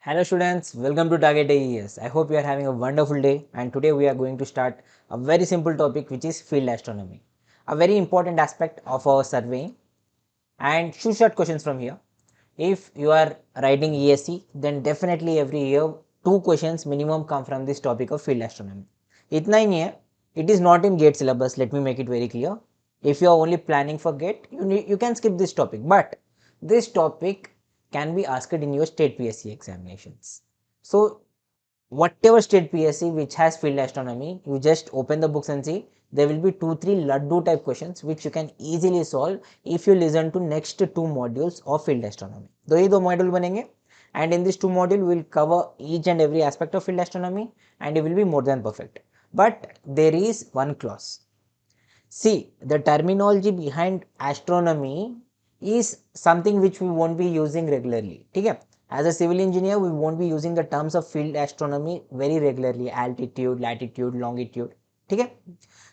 Hello students, welcome to Target AES. I hope you are having a wonderful day, and today we are going to start a very simple topic which is field astronomy. A very important aspect of our surveying, and shoot short questions from here. If you are writing ESC, then definitely every year 2 questions minimum come from this topic of field astronomy. इतना ही नहीं है, it is not in GATE syllabus, let me make it very clear. If you are only planning for GATE, you can skip this topic, but this topic can be asked in your state PSC examinations. So whatever state PSC which has field astronomy, you just open the books and see there will be 2-3 laddu type questions which you can easily solve if you listen to next 2 modules of field astronomy. दो ही 2 module बनेंगे, and in this 2 module we will cover each and every aspect of field astronomy and it will be more than perfect. But there is one clause. See, the terminology behind astronomy is something which we won't be using regularly. Okay? As a civil engineer, we won't be using the terms of field astronomy very regularly, altitude, latitude, longitude. Okay?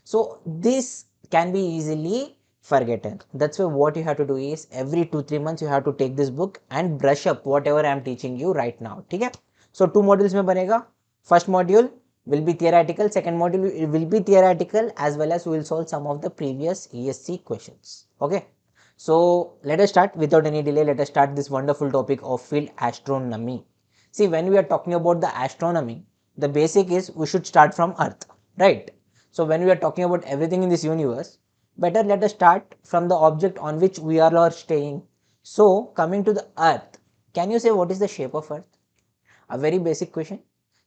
So this can be easily forgotten. That's why what you have to do is every 2-3 months you have to take this book and brush up whatever I am teaching you right now. Okay? So 2 modules में बनेगा. First module will be theoretical, second module will be theoretical, as well as we will solve some of the previous ESC questions. Okay, so let us start without any delay. Let us start this wonderful topic of field astronomy. See, when we are talking about the astronomy, the basic is we should start from Earth, right? So when we are talking about everything in this universe, better let us start from the object on which we are all staying. So coming to the Earth, can you say what is the shape of Earth? A very basic question.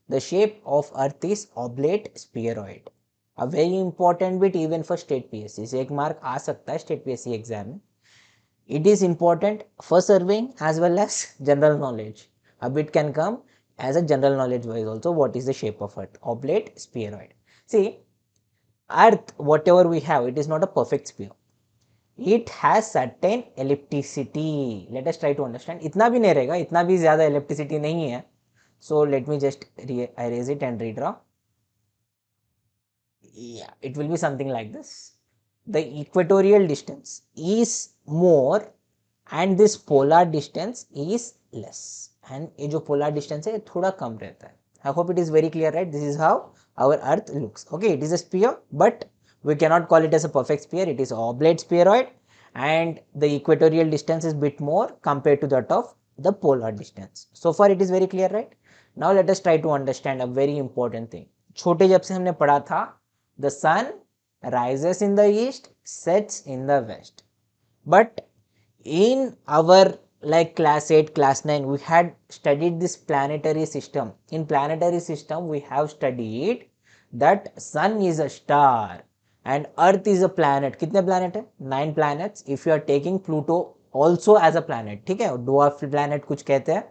The shape of Earth is oblate spheroid. A very important bit even for state PSC. एक mark आ सकता है state PSC exam में. It is important for surveying as well as general knowledge. A bit can come as a general knowledge wise also. What is the shape of Earth? Oblate spheroid. See, Earth, whatever we have, it is not a perfect sphere. It has certain ellipticity. Let us try to understand. इतना भी नहीं रहेगा, इतना भी ज़्यादा ellipticity नहीं है. So let me just erase it and redraw. Yeah, it will be something like this. The equatorial distance is more and this polar distance is less. And ये जो polar distance है थोड़ा कम रहता है. I hope it is very clear, right? This is how our Earth looks. Okay, it is a sphere, but we cannot call it as a perfect sphere. It is oblate spheroid, and the equatorial distance is bit more compared to that of the polar distance. So far it is very clear, right? Now let us try to understand a very important thing. छोटे जब से हमने पढ़ा था, the sun rises in the east, sets in the west. But in our like class 8, class 9, we had studied this planetary system. In planetary system, we have studied that sun is a star and earth is a planet. कितने planet है? 9 planets. If you are taking Pluto also as a planet, ठीक है? Dwarf planet कुछ कहते हैं.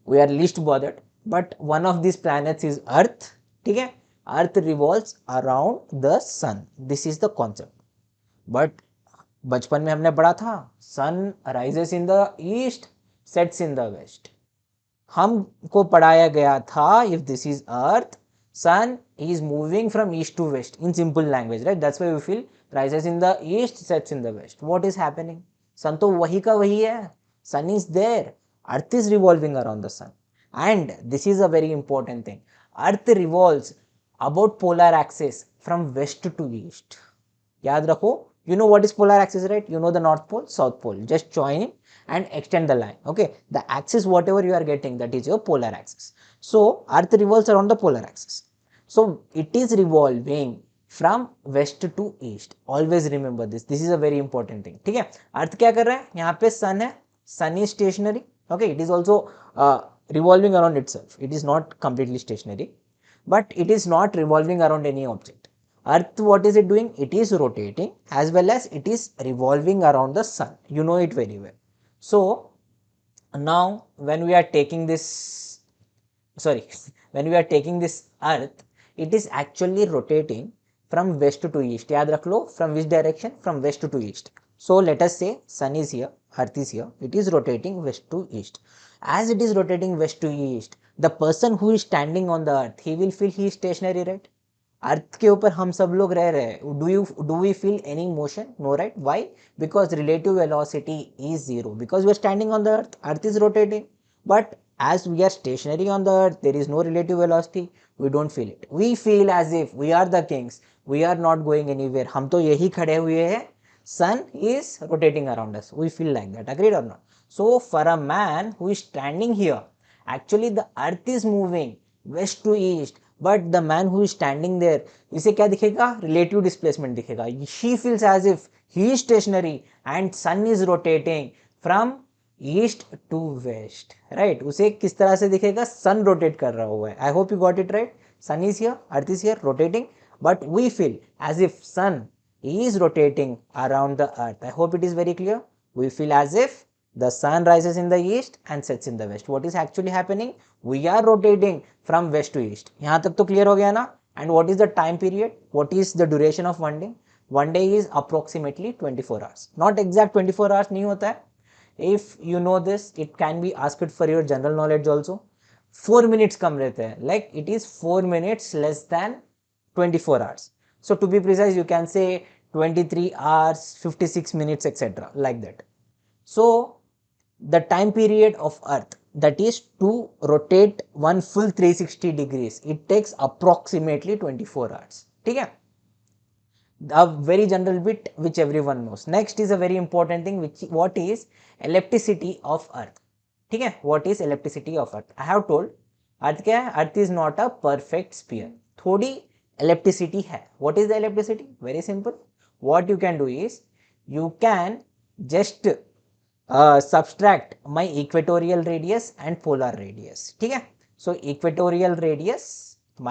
We are least bothered. But one of these planets is earth. ठीक है? Earth revolves around the sun. This is the concept. But बचपन में हमने पढ़ा था sun rises in the east sets in the west. हमको पढ़ाया गया था if this is earth, sun is moving from east to west in simple language, right? That's why we feel rises in the east sets in the west. What is happening? Sun तो वही का वही है. Sun is there, earth is revolving around the sun. And this is a very important thing. Earth revolves about polar axis from west to east. याद रखो. You know what is polar axis, right? You know the north pole, south pole. Just join it and extend the line. Okay, the axis whatever you are getting, that is your polar axis. So earth revolves around the polar axis. So it is revolving from west to east. Always remember this. This is a very important thing. ठीक है? अर्थ क्या कर रहा है? यहाँ पे sun है. Sun is stationary. Okay, it is also revolving around itself. It is not completely stationary, but it is not revolving around any object. Earth, what is it doing? It is rotating as well as it is revolving around the sun. You know it very well. So now when we are taking this, when we are taking this earth, it is actually rotating from west to east. याद रख लो, from which direction? From west to east. So let us say sun is here, earth is here, it is rotating west to east. As it is rotating west to east, the person who is standing on the earth, he will feel he is stationary, right? अर्थ के ऊपर हम सब लोग रह रहे हैं. Do we feel any motion? No, right? Why? Because relative velocity is zero, because we are standing on the earth. Earth is rotating, but as we are stationary on the earth, there is no relative velocity, we don't feel it. We feel as if we are the kings, we are not going anywhere. हम तो यही खड़े हुए हैं, sun is rotating around us. We feel like that. Agreed or not? So for a man who is standing here, actually the earth is moving west to east, but the man who is standing there, इसे क्या दिखेगा? Relative displacement दिखेगा. He feels as if he is stationary and sun is rotating from east to west, right. उसे किस तरह से दिखेगा? सन rotate कर रहा हुआ है. I hope you got it right. Sun is here, earth is here rotating, but we feel as if sun is rotating around the earth. I hope it is very clear. We feel as if the sun rises in the east and sets in the west. What is actually happening? We are rotating from west to east. यहाँ तक तो clear हो गया ना? And what is the time period? What is the duration of one day? One day is approximately 24 hours. Not exact 24 hours नहीं होता है. If you know this, it can be asked for your general knowledge also. 4 minutes कम रहते हैं. Like it is 4 minutes less than 24 hours. So to be precise, you can say 23 hours, 56 minutes, etc. like that. So the time period of Earth, that is to rotate one full 360 degrees, it takes approximately 24 hours. ठीक है? A very general bit which everyone knows. Next is a very important thing, which what is ellipticity of Earth. ठीक है? What is ellipticity of Earth? I have told Earth क्या है? Earth is not a perfect sphere. थोड़ी ellipticity है. What is the ellipticity? Very simple. What you can do is you can just subtract my equatorial radius and polar radius. ठीक है? So equatorial radius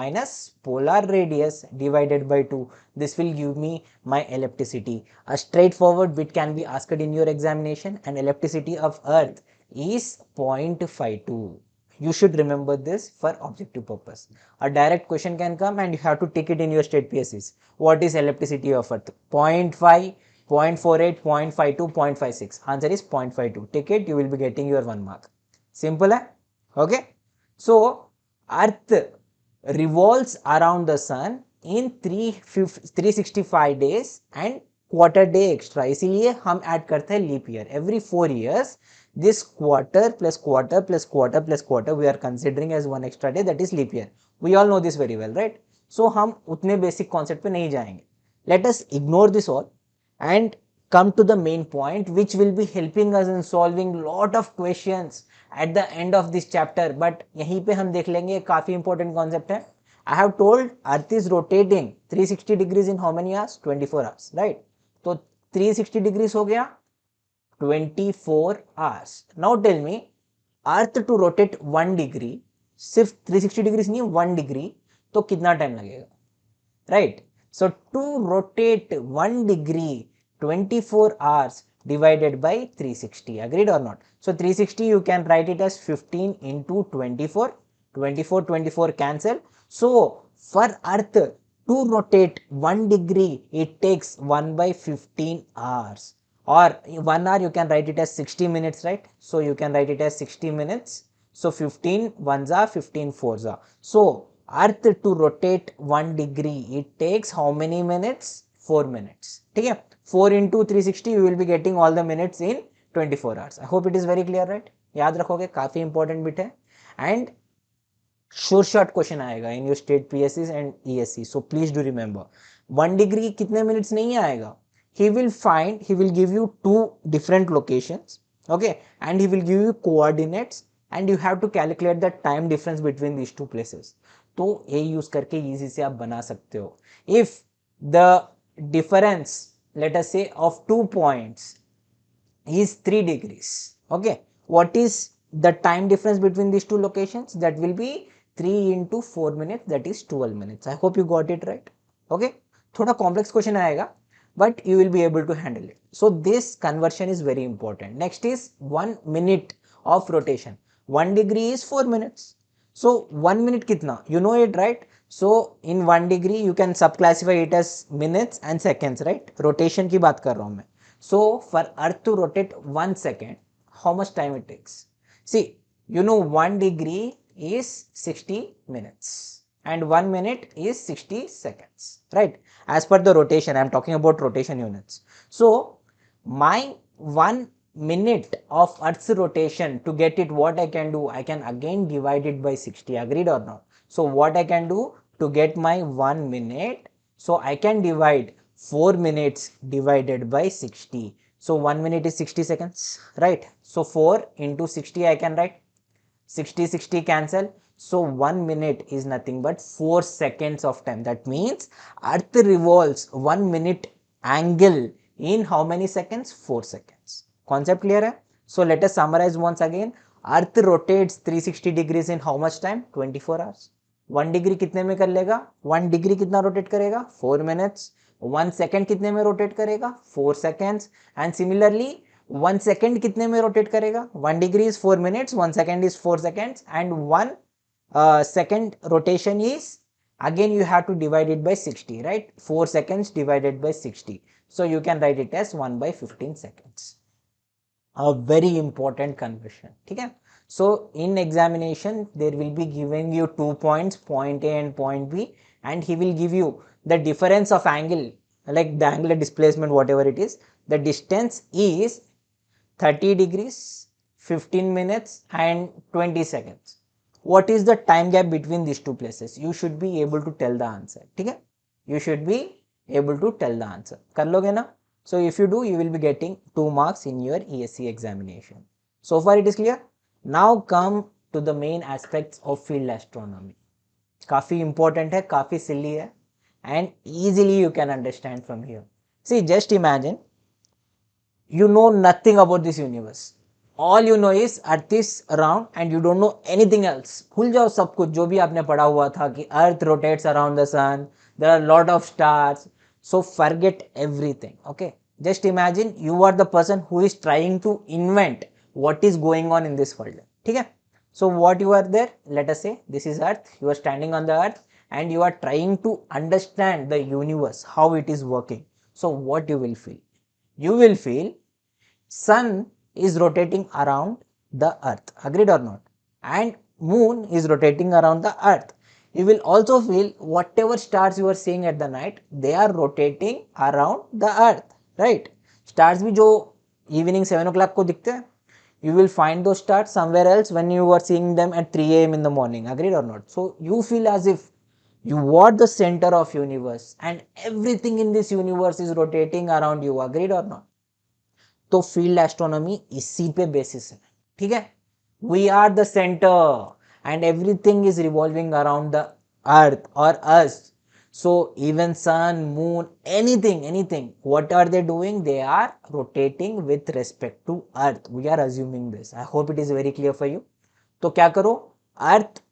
minus polar radius divided by 2. This will give me my ellipticity. A straightforward bit can be asked in your examination, and ellipticity of Earth is 0.52. You should remember this for objective purpose. A direct question can come and you have to tick it in your state PSCs. What is ellipticity of Earth? 0.5, 0.48, 0.52, 0.56. Answer is 0.52. Tick it, you will be getting your 1 mark. Simple hai? Okay. So Earth revolves around the sun in 365 days and quarter day extra. इसीलिए हम add करते हैं leap year. Every 4 years this quarter plus quarter plus quarter plus quarter we are considering as one extra day, that is leap year. We all know this very well, right? So हम उतने basic concept पे नहीं जाएंगे. Let us ignore this all and come to the main point, which will be helping us in solving lot of questions at the end of this chapter. But यहीं पे हम देख लेंगे, काफी important concept है. I have told Earth is rotating 360 degrees in how many hours? 24 hours, right? तो 360 degrees हो गया 24 hours. Now tell me, Earth to rotate 1 degree, सिर्फ 360 degrees नहीं 1 degree, तो कितना टाइम लगेगा? Right? So to rotate 1 degree 24 hours divided by 360. Agreed or not? So 360 you can write it as 15 into 24. 24, 24 cancel. So for Earth to rotate 1 degree, it takes 1 by 15 hours. Or 1 hour you can write it as 60 minutes, right? So you can write it as 60 minutes. So 15 ones are 15 fours are. So Earth to rotate 1 degree, it takes how many minutes? 4 minutes. ठीक है? 4 into 360 you will be getting all the minutes in 24 hours. I hope it is very clear, right? याद रखोगे, काफी important bit है. And sure shot question आएगा in your state PSCs and ESC. So please do remember, 1 degree कितने minutes नहीं आएगा. He will give you 2 different locations, okay, and he will give you coordinates and you have to calculate the time difference between these 2 places. तो ये use करके easy से आप बना सकते हो. If the difference, let us say, of 2 points is 3 degrees, okay, what is the time difference between these 2 locations? That will be 3 into 4 minutes, that is 12 minutes. I hope you got it right. Okay, थोड़ा complex question आएगा, but you will be able to handle it. So this conversion is very important. Next is 1 minute of rotation. 1 degree is 4 minutes. So 1 minute kitna? You know it, right? So in 1 degree you can subclassify it as minutes and seconds, right? Rotation की बात कर रहा हूँ मैं. So for Earth to rotate 1 second, how much time it takes? See, you know 1 degree is 60 minutes and 1 minute is 60 seconds, right? As per the rotation, I am talking about rotation units. So my 1 minute of Earth's rotation, to get it, what I can do, I can again divide it by 60. Agreed or not? So what I can do to get my 1 minute, so I can divide 4 minutes divided by 60. So 1 minute is 60 seconds, right? So 4 into 60 I can write. 60 cancel. So 1 minute is nothing but 4 seconds of time. That means Earth revolves 1 minute angle in how many seconds? 4 seconds. Concept clear hai? So let us summarize once again. Earth rotates 360 degrees in how much time? 24 hours. 1 degree कितने में कर लेगा? 1 degree कितना rotate करेगा? 4 minutes. 1 second कितने में rotate करेगा? 4 seconds. And similarly 1 second कितने में rotate करेगा? 1 degree is 4 minutes, 1 second is 4 seconds, and 1 second rotation is, again you have to divide it by 60, right? 4 seconds divided by 60. So you can write it as 1 by 15 seconds. A very important conversion. Okay? So in examination there will be giving you 2 points, point A and point B, and he will give you the difference of angle, like the angular displacement, whatever it is. The distance is 30 degrees, 15 minutes and 20 seconds. What is the time gap between these two places? You should be able to tell the answer. Okay? You should be able to tell the answer. Kar loge na? So if you do, you will be getting 2 marks in your ESC examination. So far it is clear? Now come to the main aspects of field astronomy. Kafi important hai, kafi silly hai, and easily you can understand from here. See, just imagine you know nothing about this universe. All you know is Earth is around and you don't know anything else. भूल जाओ सब कुछ जो भी आपने पढ़ा हुआ था कि Earth rotates around the sun, there are a lot of stars. So forget everything. Okay, just imagine you are the person who is trying to invent what is going on in this world. ठीक है? So what you are there, let us say this is Earth, you are standing on the Earth and you are trying to understand the universe, how it is working. So what you will feel? You will feel sun is rotating around the earth, agreed or not, and moon is rotating around the earth. You will also feel whatever stars you are seeing at the night, they are rotating around the earth, right? Stars bhi jo evening 7 o'clock ko dikhte hain, you will find those stars somewhere else when you are seeing them at 3 a.m. in the morning, agreed or not? So you feel as if you are the center of universe and everything in this universe is rotating around you, agreed or not? तो field astronomy इसी पे basis है. ठीक है? We are the centre and everything is revolving around the earth और us. So even sun, moon, anything, what are they doing? They are rotating with respect to earth. We are assuming this. I hope it is very clear for you. तो क्या करो? Earth,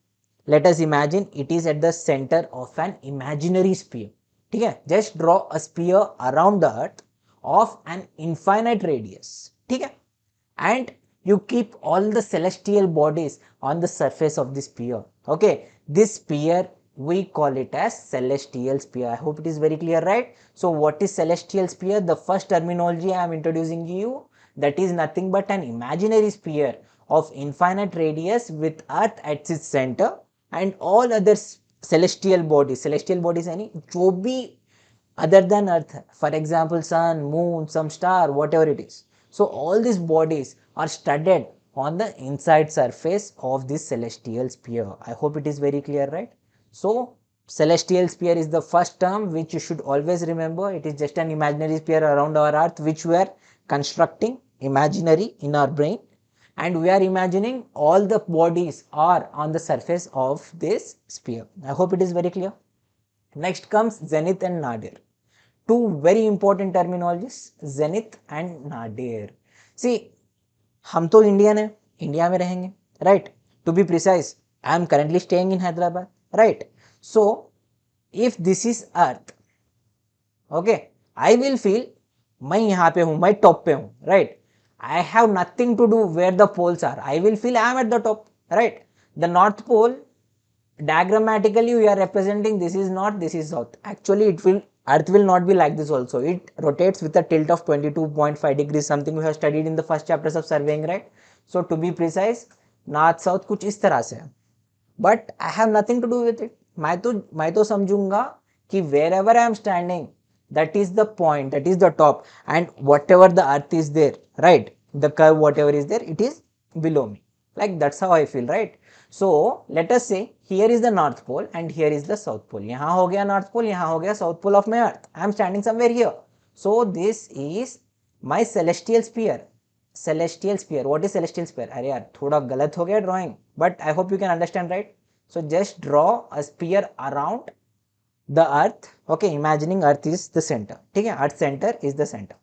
let us imagine it is at the center of an imaginary sphere. ठीक है? Just draw a sphere around the earth of an infinite radius. ठीक है? And you keep all the celestial bodies on the surface of this sphere. Okay, this sphere we call it as celestial sphere. I hope it is very clear, right? So what is celestial sphere? The first terminology I am introducing you, that is nothing but an imaginary sphere of infinite radius with earth at its center and all other celestial bodies any जो भी other than earth, for example sun, moon, some star, whatever it is. So all these bodies are studied on the inside surface of this celestial sphere. I hope it is very clear, right? So celestial sphere is the first term which you should always remember. It is just an imaginary sphere around our earth which we are constructing imaginary in our brain, and we are imagining all the bodies are on the surface of this sphere. I hope it is very clear. Next comes Zenith and Nadir. Two very important terminologies, Zenith and Nadir. See, हम तो Indian है, India में रहेंगे, right? To be precise, I am currently staying in Hyderabad, right? So if this is earth, okay, I will feel मैं यहाँ पे हूँ, मैं टॉप पे हूँ, right? I have nothing to do where the poles are. I will feel I am at the top, right? The north pole, diagrammatically we are representing this is north, this is south. Actually earth will not be like this also. It rotates with a tilt of 22.5 degrees, something we have studied in the first chapters of surveying, right? So to be precise, north south कुछ इस तरह से है, but I have nothing to do with it. मैं तो समझूंगा कि wherever I am standing, that is the point, that is the top, and whatever the earth is there, right? the curve whatever is there, it is below me. Like that's how I feel, right? So let us say here is the north pole and here is the south pole. यहाँ हो गया north pole, यहाँ हो गया south pole of my earth. I am standing somewhere here. So this is my celestial sphere. Celestial sphere. What is celestial sphere? अरे यार थोड़ा गलत हो गया drawing, but I hope you can understand, right? So just draw a sphere around the earth. Okay, imagining earth is the center. ठीक है, earth center is the center.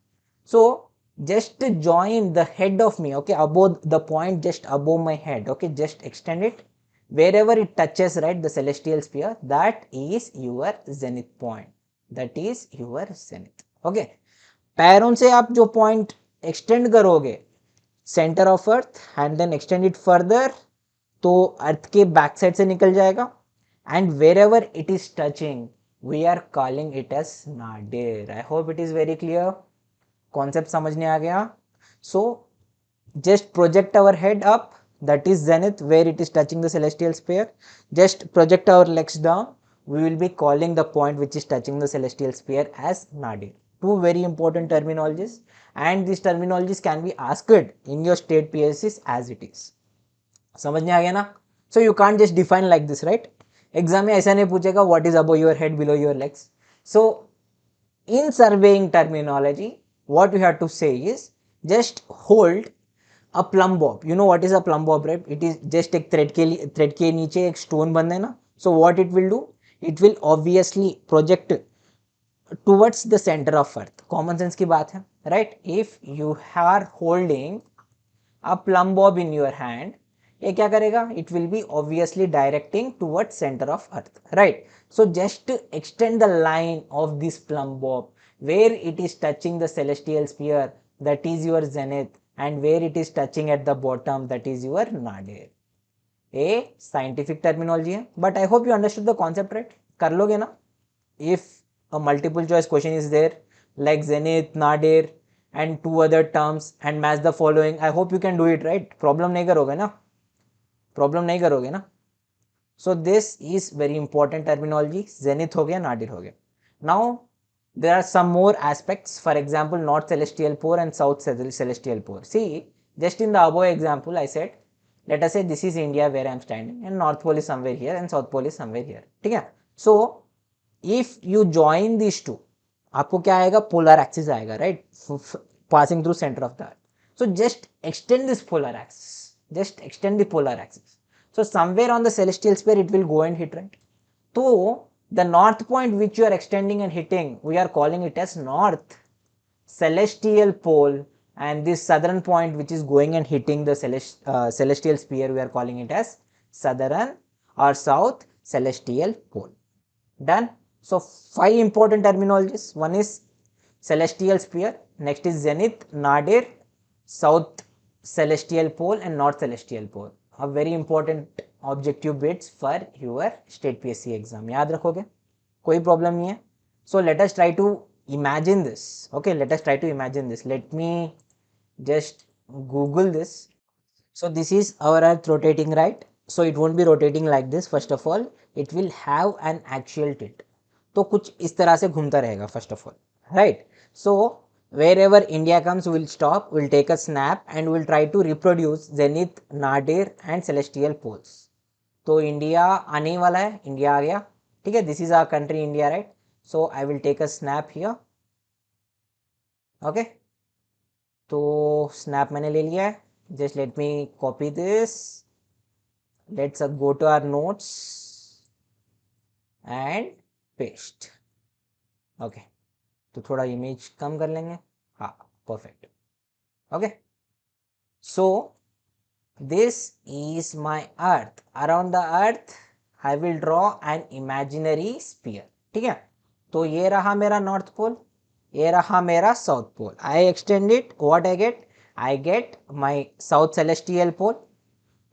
So just join the head of me, okay, above the point, just above my head, okay, just extend it wherever it touches, right, the celestial sphere. That is your zenith point. That is your zenith. Okay, पैरों से आप जो point extend करोगे centre of earth and then extend it further, तो earth के back side से निकल जाएगा and wherever it is touching we are calling it as nadir. I hope it is very clear. Concept समझने आ गया. So just project our head up, that is zenith, where it is touching the celestial sphere. Just project our legs down, we will be calling the point which is touching the celestial sphere as nadir. Two very important terminologies, and these terminologies can be asked in your state PSCs as it is. समझ में आ गया ना? So you can't just define like this, right? Exam में ऐसा नहीं पूछेगा what is above your head, below your legs. So in surveying terminology, what you have to say is just hold a plumb bob. You know what is a plumb bob, right? It is just एक thread के नीचे एक stone बंद है ना. So what it will do? It will obviously project towards the center of earth. Common sense की बात है, right? If you are holding a plumb bob in your hand, ये क्या करेगा? It will be obviously directing towards center of earth, right? So just extend the line of this plumb bob where it is touching the celestial sphere, that is your zenith, and where it is touching at the bottom, that is your nadir. A scientific terminology है, but I hope you understood the concept, right? कर लोगे ना? If a multiple choice question is there like zenith, nadir and two other terms and match the following, I hope you can do it, right? Problem नहीं करोगे ना? Problem नहीं करोगे ना? So this is very important terminology. Zenith हो गया, nadir हो गया. Now there are some more aspects, for example north celestial pole and south celestial pole. See, just in the above example I said, let us say this is India where I am standing and north pole is somewhere here and south pole is somewhere here. ठीक है? So if you join these two, आपको क्या आएगा? Polar axis आएगा, right? Passing through center of the earth. So just extend this polar axis. Just extend the polar axis. So somewhere on the celestial sphere it will go and hit, right? So the north point which you are extending and hitting, we are calling it as north celestial pole, and this southern point which is going and hitting the celestial sphere, we are calling it as southern or south celestial pole. Done? So 5 important terminologies. One is celestial sphere, next is zenith, nadir, south celestial pole and north celestial pole. A very important objective bits for your state PSC exam. याद रखोगे, कोई problem नहीं है. So let us try to imagine this. Okay, let us try to imagine this. Let me just Google this. So this is our earth rotating, right? So it won't be rotating like this. First of all it will have an actual tilt. तो कुछ इस तरह से घूमता रहेगा first of all, right? So wherever India comes, we'll stop, we'll take a snap and we'll try to reproduce zenith, nadir and celestial poles. तो India आने ही वाला है, इंडिया आ गया, ठीक है? This is our country India, right? So I will take a snap here. Okay, तो स्नैप मैंने ले लिया है. Just let me copy this. Let's go to our notes and paste. Okay, तो थोड़ा इमेज कम कर लेंगे. हाँ, perfect. Okay, so this is my earth. Around the earth I will draw an imaginary sphere. ठीक है? तो ये रहा मेरा नॉर्थ पोल, ये रहा मेरा south pole. I extend it, what I get? I get my south celestial pole,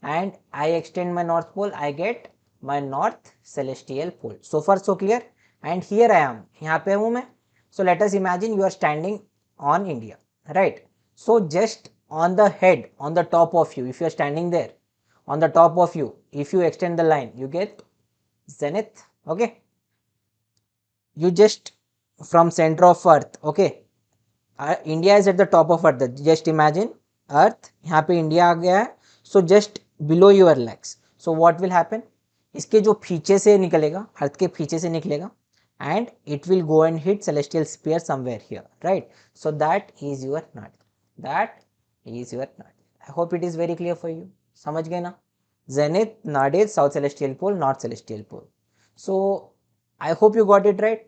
and I extend my north pole, I get my north celestial pole. So far so clear? And here I am, यहाँ पे हूँ मैं. So let us imagine you are standing on India, right? So just on the head, on the top of you, if you are standing there, on the top of you, if you extend the line, you get zenith. Okay, you just from center of earth, okay, India is at the top of earth. Just imagine अर्थ, यहाँ पे India आ गया है, so just below your legs. So what will happen, इसके जो पीछे से निकलेगा, अर्थ के पीछे से निकलेगा, and it will go and hit celestial sphere somewhere here, right? So that is your Nadir. That is your Nadir. I hope it is very clear for you. समझ गए ना? Zenith, Nadir, South Celestial Pole, North Celestial Pole. So I hope you got it right.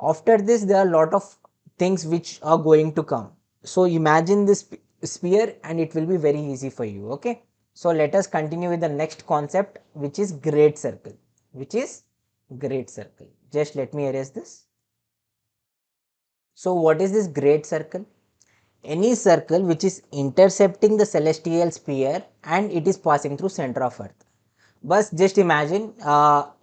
After this, there are a lot of things which are going to come. So imagine this sphere and it will be very easy for you. Okay. So let us continue with the next concept, which is great circle. Which is great circle. Just let me erase this. So what is this great circle? Any circle which is intercepting the celestial sphere and it is passing through center of earth. But just imagine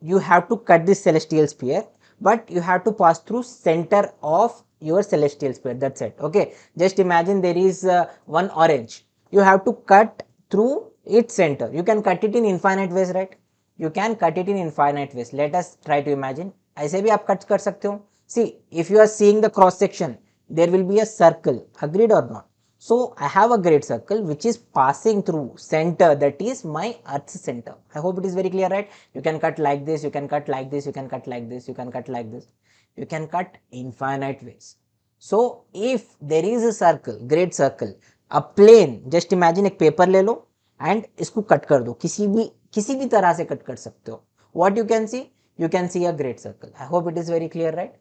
you have to cut this celestial sphere, but you have to pass through center of your celestial sphere. That's it. Okay. Just imagine there is one orange. You have to cut through its center. You can cut it in infinite ways, right? You can cut it in infinite ways. Let us try to imagine. ऐसे भी आप cut कर सकते हो. See, if you are seeing the cross section, there will be a circle. Agreed or not? So I have a great circle which is passing through center, that is my earth's center. I hope it is very clear, right? You can cut like this, you can cut like this, you can cut like this, you can cut like this, you can cut infinite ways. So if there is a circle, great circle, a plane, just imagine एक paper ले लो and इसको cut कर दो, किसी भी तरह से cut कर सकते हो. What you can see? You can see a great circle. I hope it is very clear, right?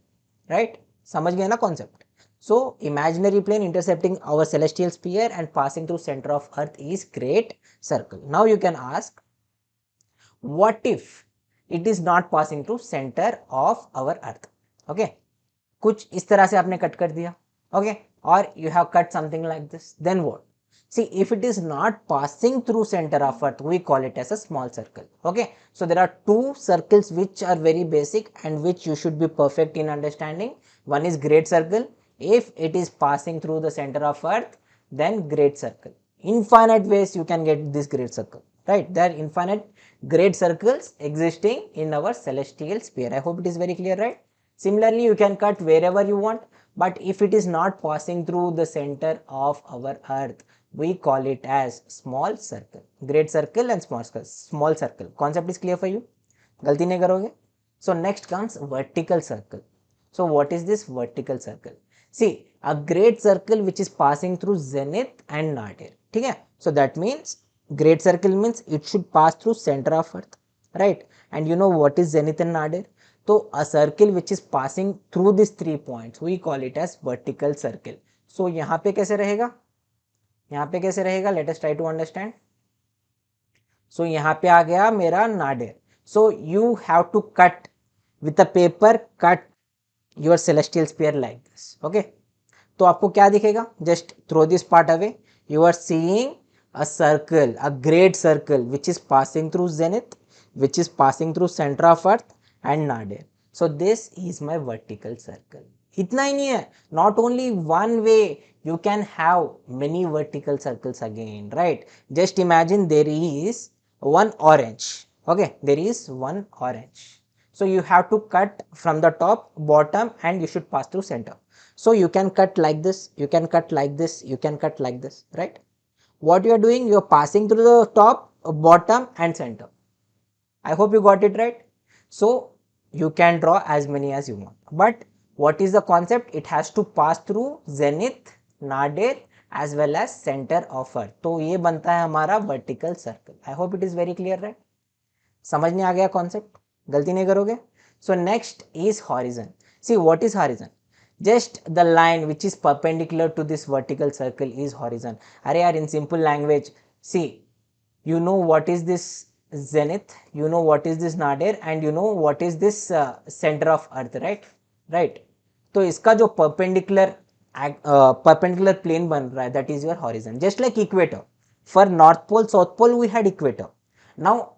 Right? समझ गए ना concept? So imaginary plane intercepting our celestial sphere and passing through center of earth is great circle. Now you can ask, what if it is not passing through center of our earth? Okay, कुछ इस तरह से आपने cut कर दिया. Okay, or you have cut something like this, then what? See, if it is not passing through center of earth, we call it as a small circle. Okay, so there are two circles which are very basic and which you should be perfect in understanding. One is great circle. If it is passing through the center of earth, then great circle. Infinite ways you can get this great circle, right? There are infinite great circles existing in our celestial sphere. I hope it is very clear, right? Similarly, you can cut wherever you want, but if it is not passing through the center of our earth, we call it as small circle. Great circle and small circle. Concept is clear for you? गलती नहीं करोगे? So next comes vertical circle. So what is this vertical circle? See, a great circle which is passing through zenith and nadir. ठीक है? So that means great circle means it should pass through center of earth, right? And you know what is zenith and nadir? So a circle which is passing through these 3 points, we call it as vertical circle. So यहाँ पे कैसे रहेगा? यहाँ पे कैसे रहेगा? Let us try to understand. So यहाँ पे आ गया मेरा nadir. So you have to cut with a paper, cut your celestial sphere like this. Okay. तो आपको क्या दिखेगा? Just throw this part away. You are seeing a circle, a great circle which is passing through zenith, which is passing through center of earth and nadir. So this is my vertical circle. इतना ही नहीं है. Not only one way, you can have many vertical circles again, right? Just imagine there is one orange. Okay, there is one orange. So you have to cut from the top, bottom, and you should pass through center. So you can cut like this, you can cut like this, you can cut like this, right? What you are doing, you are passing through the top, bottom and center. I hope you got it right. So you can draw as many as you want. But what is the concept? It has to pass through zenith, nadir as well as center of earth. तो ये बनता है हमारा vertical circle. I hope it is very clear, right? समझ में आ गया concept? गलती नहीं करोगे? So next is horizon. See, what is horizon? Just the line which is perpendicular to this vertical circle is horizon. अरे यार, in simple language, see, you know what is this zenith, you know what is this nadir, and you know what is this center of earth, right? Right. तो इसका जो perpendicular plane बन रहा है, that is your horizon. Just like equator. For north pole, south pole, we had equator. Now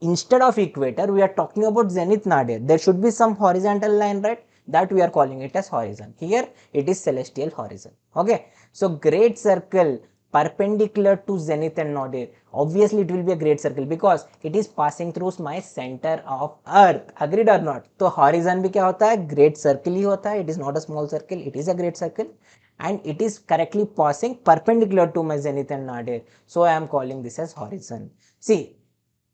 instead of equator, we are talking about zenith, nadir. There should be some horizontal line, right? That we are calling it as horizon. Here it is celestial horizon. Okay, so great circle perpendicular to zenith and nadir, obviously it will be a great circle because it is passing through my center of earth. Agreed or not? तो horizon भी क्या होता है? Great circle ही होता है. It is not a small circle, it is a great circle. and it is correctly passing perpendicular to my zenith and nadir. So I am calling this as horizon. See,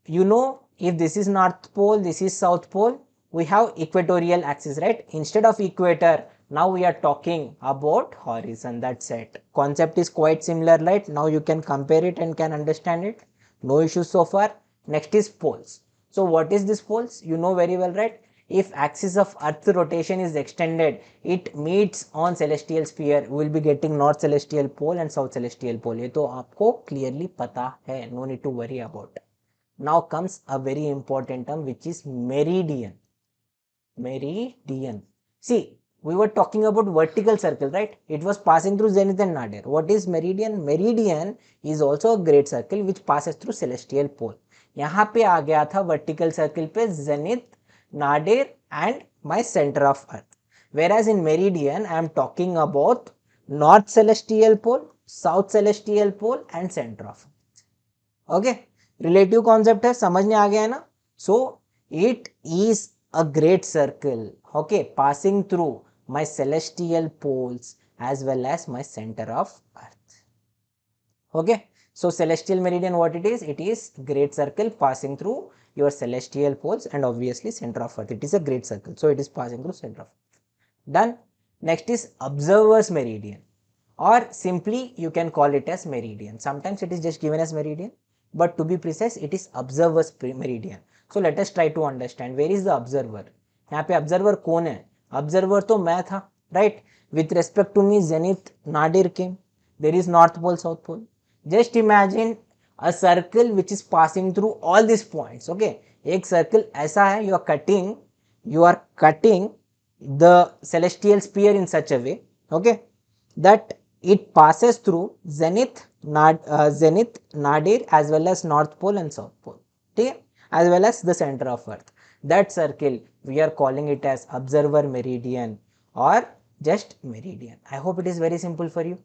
you know, if this is north pole, this is south pole, we have equatorial axis, right? Instead of equator, now we are talking about horizon. That's it. Concept is quite similar, right? Now you can compare it and can understand it. No issues so far. Next is poles. So what is this poles? You know very well, right? If axis of earth rotation is extended, it meets on celestial sphere, we will be getting north celestial pole and south celestial pole. ये तो आपको clearly पता है. No need to worry about it. Now comes a very important term, which is meridian. Meridian. See, we were talking about vertical circle, right? It was passing through zenith and nadir. What is meridian? Meridian is also a great circle which passes through celestial pole. यहाँ पे आ गया था vertical circle पे zenith, nadir and my center of earth. Whereas in meridian, I am talking about north celestial pole, south celestial pole and center of earth. Okay, relative concept है, समझने आ गया है ना? So it is a great circle, okay, passing through my celestial poles as well as my center of earth. Okay, so celestial meridian, what it is great circle passing through your celestial poles and obviously center of earth. It is a great circle, so it is passing through center of earth. Done. Next is observer's meridian, or simply you can call it as meridian. Sometimes it is just given as meridian, but to be precise, it is observer's meridian. So let us try to understand where is the observer. यहाँ पे observer कौन है? Observer तो मैं था, right? With respect to me, zenith, nadir came. There is north pole, south pole. Just imagine a circle which is passing through all these points. Okay, एक circle ऐसा है, you are cutting the celestial sphere in such a way, okay, that it passes through zenith, nadir as well as north pole and south pole, okay, as well as the center of earth. That circle we are calling it as observer meridian or just meridian. I hope it is very simple for you.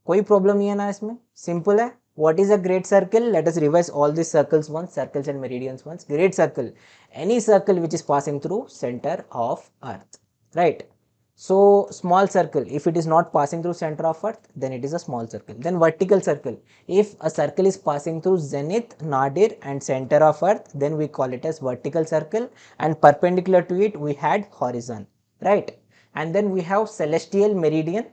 कोई problem नहीं है ना इसमें, simple है. What is a great circle? Let us revise all these circles once, circles and meridians once. Great circle, any circle which is passing through center of earth, right? So small circle, if it is not passing through center of earth, then it is a small circle. Then vertical circle, if a circle is passing through zenith, nadir and center of earth, then we call it as vertical circle, and perpendicular to it we had horizon, right? And then we have celestial meridian.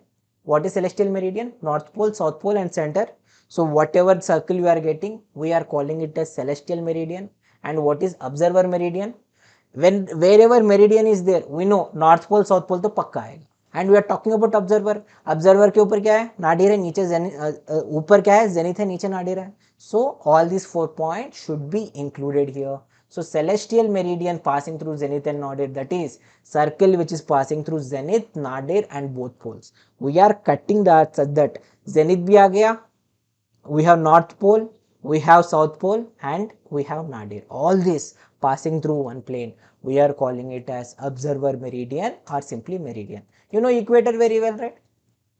What is celestial meridian? North pole, south pole and center. So whatever circle you are getting, we are calling it as celestial meridian. And what is observer meridian? When wherever meridian is there, we know north pole, south pole तो पक्का आएगा. And we are talking about observer. Observer के ऊपर क्या है? नाडिर है, नीचे ऊपर क्या है? zenith है, नीचे नाडिर है. So all these 4 points should be included here. So celestial meridian passing through zenith and nadir, that is circle which is passing through zenith, nadir and both poles. We are cutting that such that zenith भी आ गया, we have north pole, we have south pole and we have nadir. All this passing through one plane. We are calling it as observer meridian or simply meridian. You know equator very well, right?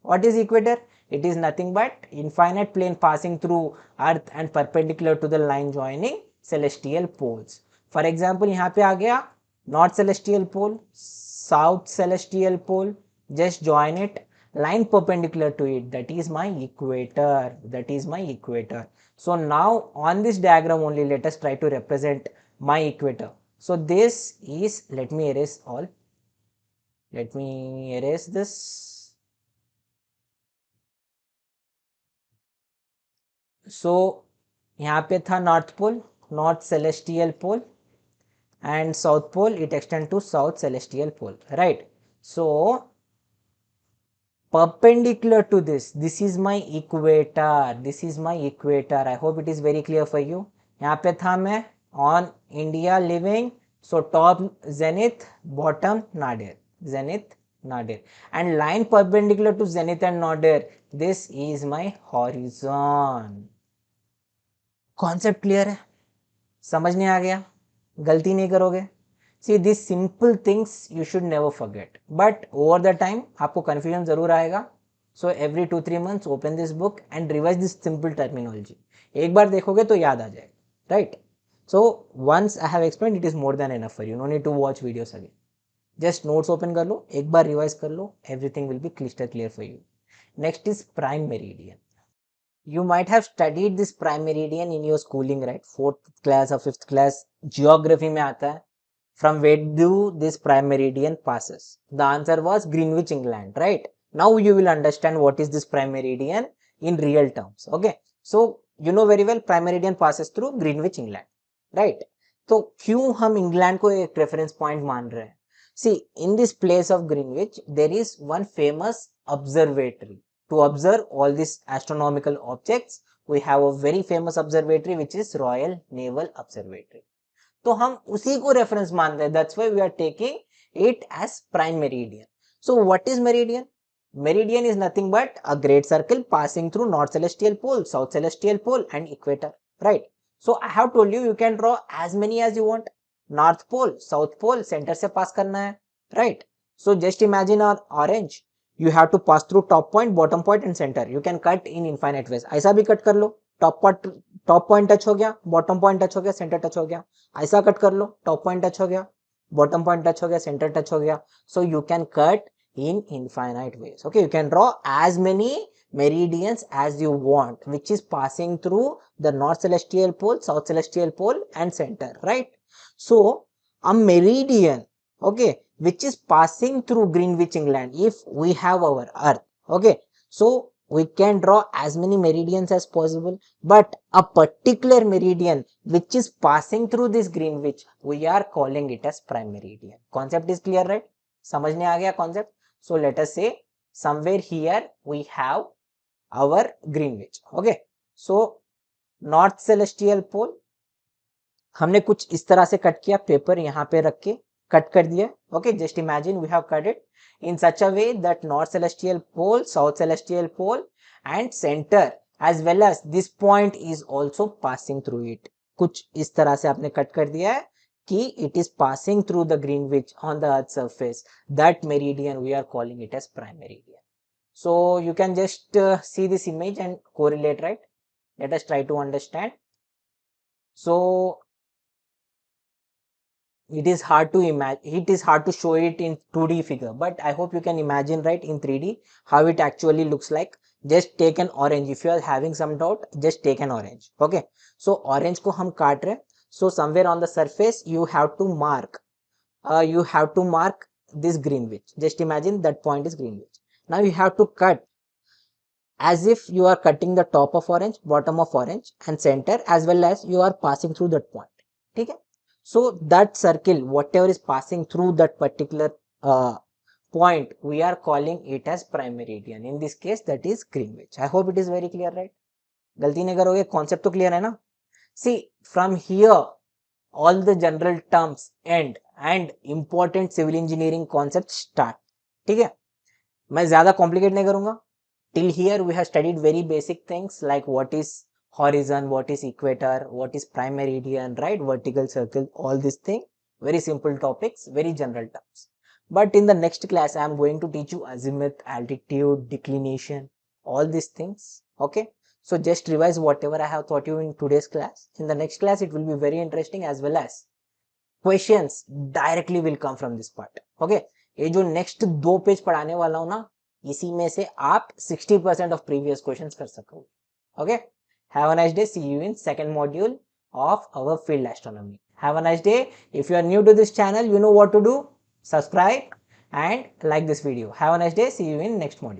What is equator? It is nothing but infinite plane passing through earth and perpendicular to the line joining celestial poles. For example, यहाँ पे आ गया north celestial pole, south celestial pole, just join it, line perpendicular to it, that is my equator, that is my equator. So now on this diagram only, let us try to represent my equator. So this is, let me erase all, let me erase this. So यहाँ पे था north pole, north celestial pole and south pole, it extends to south celestial pole, right? So perpendicular to this is my equator, this is my equator. I hope it is very clear for you. यहाँ पे था मैं on India living, so top zenith, bottom nadir, zenith, nadir, and line perpendicular to zenith and nadir, this is my horizon. Concept clear है? समझने आ गया? गलती नहीं करोगे? See, these simple things you should never forget, but over the time आपको confusion जरूर आएगा. So every 2-3 months open this book and revise this simple terminology. एक बार देखोगे तो याद आ जाएगा, right? So once I have explained, it is more than enough for you. No need to watch videos again. Just notes open कर लो, एक बार revise कर लो, everything will be crystal clear for you. Next is prime meridian. You might have studied this prime meridian in your schooling, right? 4th class or 5th class geography में आता है. From where do this prime meridian passes? The answer was Greenwich, England, right? Now you will understand what is this prime meridian in real terms. Okay, so you know very well prime meridian passes through Greenwich, England, right? तो क्यों हम England को एक reference point मान रहे हैं? See, in this place of Greenwich there is one famous observatory to observe all these astronomical objects. We have a very famous observatory which is Royal Naval Observatory. तो हम उसी को reference मान रहे हैं. That's why we are taking it as prime meridian. So what is meridian? Meridian is nothing but a great circle passing through north celestial pole, south celestial pole and equator, right? So I have told you, you can draw as many as you want. North pole, south pole, center से pass करना है, right? So just imagine an orange. You have to pass through top point, bottom point and center. You can cut in infinite ways. ऐसा भी cut कर लो. Top point touch हो गया, bottom point touch हो गया, centre touch हो गया. ऐसा कट कर लो, टॉप पॉइंट टच हो गया, बॉटम पॉइंट टच हो गया, सेंटर टच हो गया. So you can cut in infinite ways. Okay, you can draw as many meridians as you want, which is passing through the north celestial pole, south celestial pole and center, right? So a meridian, okay, which is passing through Greenwich, England, if we have our earth, okay, so we can draw as many meridians as possible, but a particular meridian which is passing through this Greenwich, we are calling it as prime meridian. Concept is clear, right? समझने आ गया concept? So let us say somewhere here we have our Greenwich. Okay, so north celestial pole हमने कुछ इस तरह से cut किया, paper यहाँ पे रख के कट कर दिया. Okay, just imagine we have cut it in such a way that north celestial pole, south celestial pole and center as well as this point is also passing through it. कुछ इस तरह से आपने cut कर दिया है कि it is passing through the Greenwich on the earth's surface. That meridian we are calling it as prime meridian. So you can just see this image and correlate, right? Let us try to understand. So it is hard to imagine, it is hard to show it in 2D figure, but I hope you can imagine, right, in 3D how it actually looks like. Just take an orange. If you are having some doubt, just take an orange. Okay, so orange को हम काट रहे हैं. So somewhere on the surface you have to mark this Greenwich. Just imagine that point is Greenwich. Now you have to cut as if you are cutting the top of orange, bottom of orange and center, as well as you are passing through that point. Okay, so that circle, whatever is passing through that particular point, we are calling it as prime meridian. In this case that is Greenwich. I hope it is very clear, right? गलती नहीं करोगे, concept तो clear है ना? See, from here all the general terms end and important civil engineering concepts start. ठीक है, मैं ज्यादा complicate नहीं करूंगा. Till here we have studied very basic things like what is horizon, what is equator, what is prime meridian, right? Vertical circle, all these things, very simple topics, very general terms. But in the next class I am going to teach you azimuth, altitude, declination, all these things. Okay, so just revise whatever I have taught you in today's class. In the next class it will be very interesting, as well as questions directly will come from this part. Okay, ये जो next 2 page पढ़ाने वाला हूँ ना, इसी में से आप 60% of previous questions कर सकोगे. Okay, have a nice day. See you in second module of our field astronomy. Have a nice day. If you are new to this channel, you know what to do. Subscribe and like this video. Have a nice day. See you in next module.